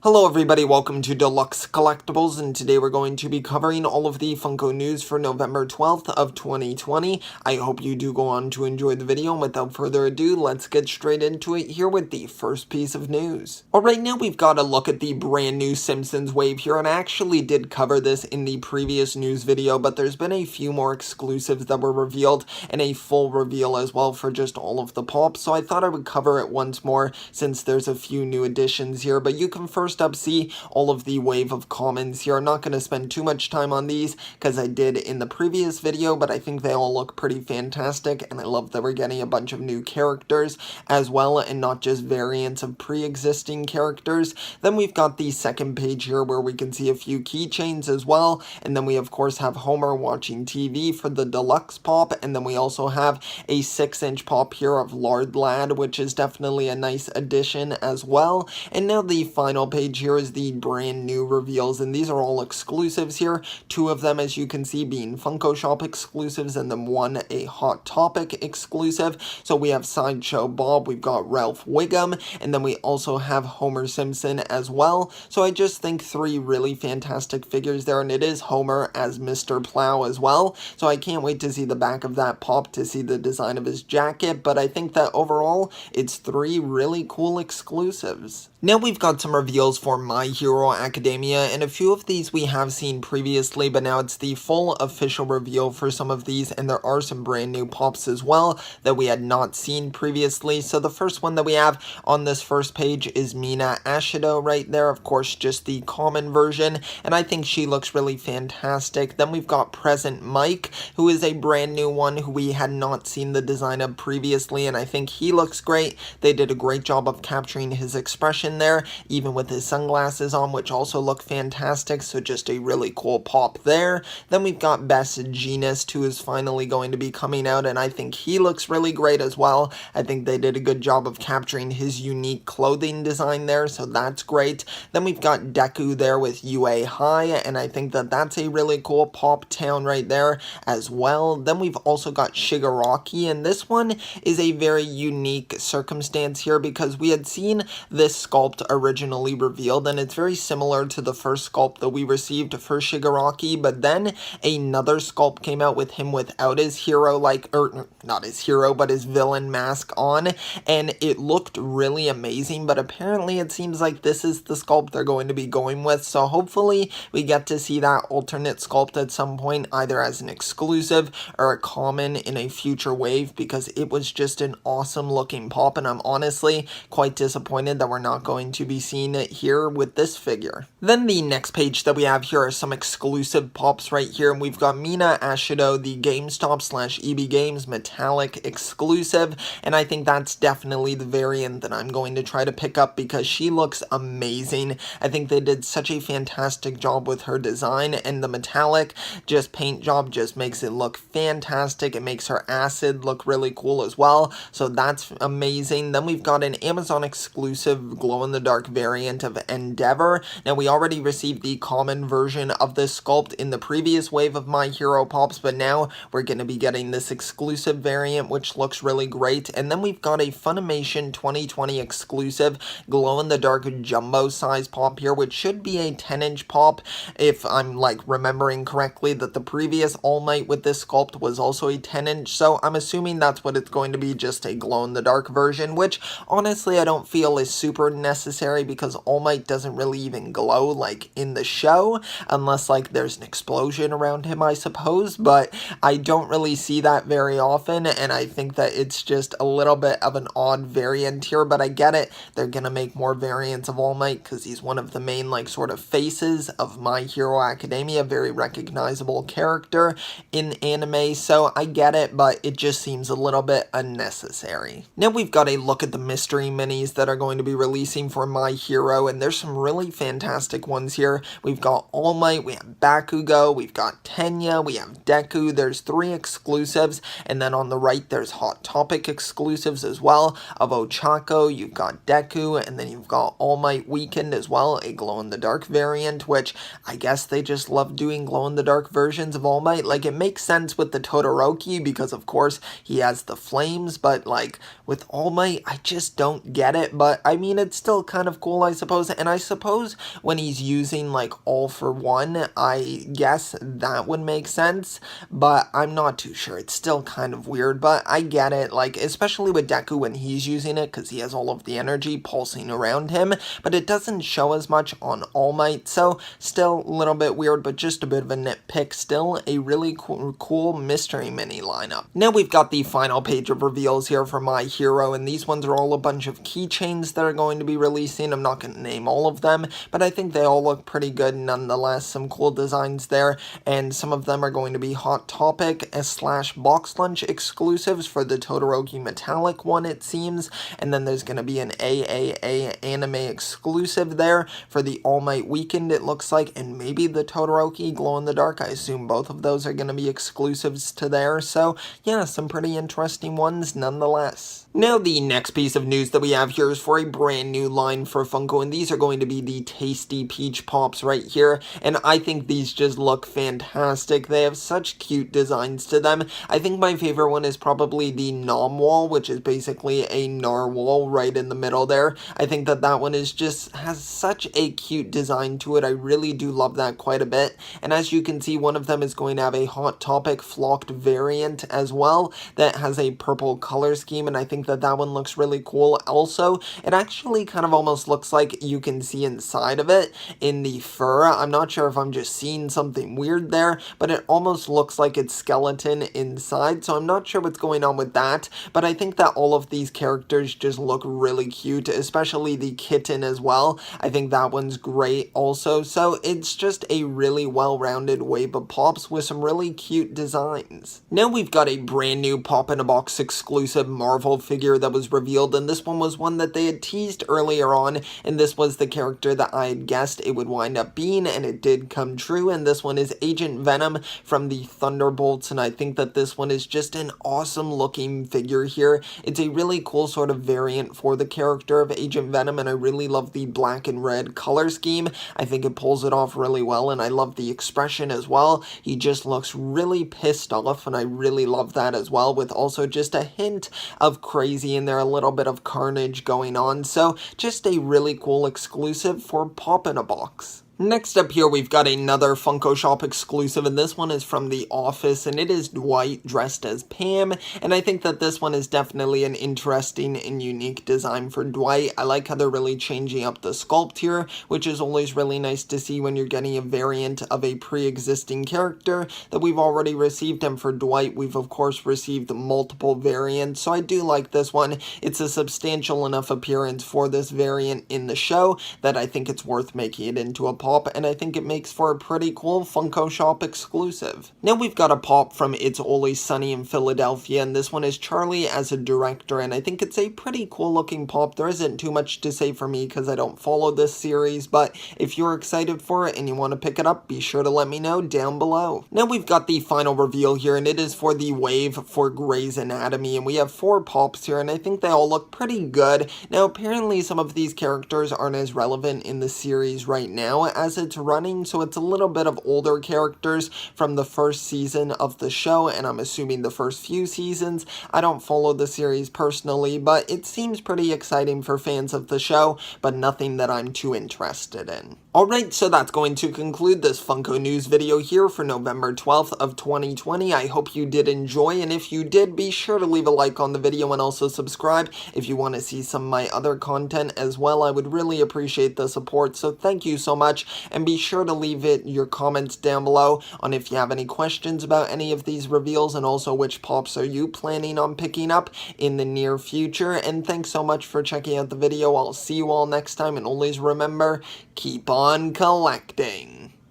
Hello everybody, welcome to Deluxe Collectibles, and today we're going to be covering all of the Funko news for November 12th of 2020. I hope you do go on to enjoy the video, and without further ado, let's get straight into it here with the first piece of news. Alright, now we've got a look at the brand new Simpsons Wave here, and I actually did cover this in the previous news video, but there's been a few more exclusives that were revealed, and a full reveal as well for just all of the pops, so I thought I would cover it once more since there's a few new additions here, but you can first up see all of the wave of commons here. I'm not going to spend too much time on these because I did in the previous video, but I think they all look pretty fantastic, and I love that we're getting a bunch of new characters as well, and not just variants of pre-existing characters. Then we've got the second page here where we can see a few keychains as well, and then we of course have Homer watching TV for the deluxe pop, and then we also have a 6-inch pop here of Lard Lad, which is definitely a nice addition as well. And now the final page here is the brand new reveals, and these are all exclusives here. 2 of them, as you can see, being Funko Shop exclusives, and then 1 a Hot Topic exclusive. So we have Sideshow Bob, we've got Ralph Wiggum, and then we also have Homer Simpson as well. So I just think 3 really fantastic figures there, and it is Homer as Mr. Plow as well. So I can't wait to see the back of that pop to see the design of his jacket, but I think that overall it's 3 really cool exclusives. Now we've got some reveals for My Hero Academia, and a few of these we have seen previously, but now it's the full official reveal for some of these, and there are some brand new pops as well that we had not seen previously. So the first one that we have on this first page is Mina Ashido right there, of course just the common version, and I think she looks really fantastic. Then we've got Present Mike, who is a brand new one who we had not seen the design of previously, and I think he looks great. They did a great job of capturing his expression there, even with his sunglasses on, which also look fantastic, so just a really cool pop there. Then we've got Best Jeanist, who is finally going to be coming out, and I think he looks really great as well. I think they did a good job of capturing his unique clothing design there, so that's great. Then we've got Deku there with UA High, and I think that that's a really cool pop town right there as well. Then we've also got Shigaraki, and this one is a very unique circumstance here because we had seen this sculpt originally revealed, and it's very similar to the first sculpt that we received for Shigaraki, but then another sculpt came out with him without his hero, not his hero, but his villain mask on, and it looked really amazing, but apparently it seems like this is the sculpt they're going to be going with, so hopefully we get to see that alternate sculpt at some point, either as an exclusive or a common in a future wave, because it was just an awesome looking pop, and I'm honestly quite disappointed that we're not going to be seeing it here with this figure. Then the next page that we have here are some exclusive pops right here, and we've got Mina Ashido, the GameStop/EB Games metallic exclusive, and I think that's definitely the variant that I'm going to try to pick up because she looks amazing. I think they did such a fantastic job with her design, and the metallic paint job just makes it look fantastic. It makes her acid look really cool as well, so that's amazing. Then we've got an Amazon exclusive glow-in-the-dark variant of Endeavor. Now we already received the common version of this sculpt in the previous wave of My Hero Pops, but now we're going to be getting this exclusive variant, which looks really great. And then we've got a Funimation 2020 exclusive glow-in-the-dark jumbo size pop here, which should be a 10-inch pop, if I'm remembering correctly that the previous All Might with this sculpt was also a 10-inch, so I'm assuming that's what it's going to be, just a glow-in-the-dark version, which honestly I don't feel is super necessary because All Might doesn't really even glow in the show, unless there's an explosion around him, I suppose, but I don't really see that very often, and I think that it's just a little bit of an odd variant here, but I get it. They're gonna make more variants of All Might because he's one of the main sort of faces of My Hero Academia, very recognizable character in anime, so I get it, but it just seems a little bit unnecessary. Now we've got a look at the mystery minis that are going to be releasing for My Hero, and there's some really fantastic ones here. We've got All Might, we have Bakugo, we've got Tenya, we have Deku. There's 3 exclusives, and then on the right there's Hot Topic exclusives as well of Ochako. You've got Deku, and then you've got All Might Weekend as well, a glow-in-the-dark variant, which I guess they just love doing glow-in-the-dark versions of All Might. It makes sense with the Todoroki because of course he has the flames, but with All Might I just don't get it, but I mean it's still kind of cool I suppose. suppose. And I suppose when he's using like all for one, I guess that would make sense, but I'm not too sure. It's still kind of weird, but I get it, like especially with Deku when he's using it because he has all of the energy pulsing around him, but it doesn't show as much on All Might, so still a little bit weird, but just a bit of a nitpick. Still a really cool mystery mini lineup. Now we've got the final page of reveals here for My Hero, and these ones are all a bunch of keychains that are going to be releasing. I'm not going to name all of them, but I think they all look pretty good nonetheless. Some cool designs there, and some of them are going to be Hot Topic / Box Lunch exclusives for the Todoroki Metallic one, it seems, and then there's going to be an AAA anime exclusive there for the All Might Weekend, it looks like, and maybe the Todoroki Glow in the Dark. I assume both of those are going to be exclusives to there, so yeah, some pretty interesting ones nonetheless. Now the next piece of news that we have here is for a brand new line for Funko, and these are going to be the Tasty Peach Pops right here, and I think these just look fantastic. They have such cute designs to them. I think my favorite one is probably the Nomwal, which is basically a narwhal right in the middle there. I think that that one is just has such a cute design to it. I really do love that quite a bit, and as you can see, one of them is going to have a Hot Topic flocked variant as well that has a purple color scheme, and I think that that one looks really cool. Also, it actually kind of almost looks like you can see inside of it in the fur. I'm not sure if I'm just seeing something weird there, but it almost looks like it's skeleton inside, so I'm not sure what's going on with that, but I think that all of these characters just look really cute, especially the kitten as well. I think that one's great also, so it's just a really well-rounded wave of pops with some really cute designs. Now we've got a brand new pop-in-a-box exclusive Marvel figure that was revealed, and this one was one that they had teased earlier on, and this was the character that I had guessed it would wind up being, and it did come true, and this one is Agent Venom from the Thunderbolts, and I think that this one is just an awesome looking figure here. It's a really cool sort of variant for the character of Agent Venom, and I really love the black and red color scheme. I think it pulls it off really well, and I love the expression as well. He just looks really pissed off, and I really love that as well, with also just a hint of crazy in there, a little bit of carnage going on, so just a really cool exclusive for Pop-in-a-Box. Next up here, we've got another Funko Shop exclusive, and this one is from The Office, and it is Dwight dressed as Pam, and I think that this one is definitely an interesting and unique design for Dwight. I like how they're really changing up the sculpt here, which is always really nice to see when you're getting a variant of a pre-existing character that we've already received, and for Dwight, we've of course received multiple variants, so I do like this one. It's a substantial enough appearance for this variant in the show that I think it's worth making it into a pop, and I think it makes for a pretty cool Funko Shop exclusive. Now we've got a pop from It's Always Sunny in Philadelphia, and this one is Charlie as a director, and I think it's a pretty cool looking pop. There isn't too much to say for me because I don't follow this series, but if you're excited for it and you want to pick it up, be sure to let me know down below. Now we've got the final reveal here, and it is for the Wave for Grey's Anatomy, and we have 4 pops here, and I think they all look pretty good. Now apparently some of these characters aren't as relevant in the series right now as it's running, so it's a little bit of older characters from the first season of the show, and I'm assuming the first few seasons. I don't follow the series personally, but it seems pretty exciting for fans of the show, but nothing that I'm too interested in. Alright, so that's going to conclude this Funko News video here for November 12th of 2020. I hope you did enjoy, and if you did, be sure to leave a like on the video and also subscribe if you want to see some of my other content as well. I would really appreciate the support, so thank you so much, and be sure to leave your comments down below on if you have any questions about any of these reveals, and also which pops are you planning on picking up in the near future. And thanks so much for checking out the video. I'll see you all next time, and always remember, keep on collecting.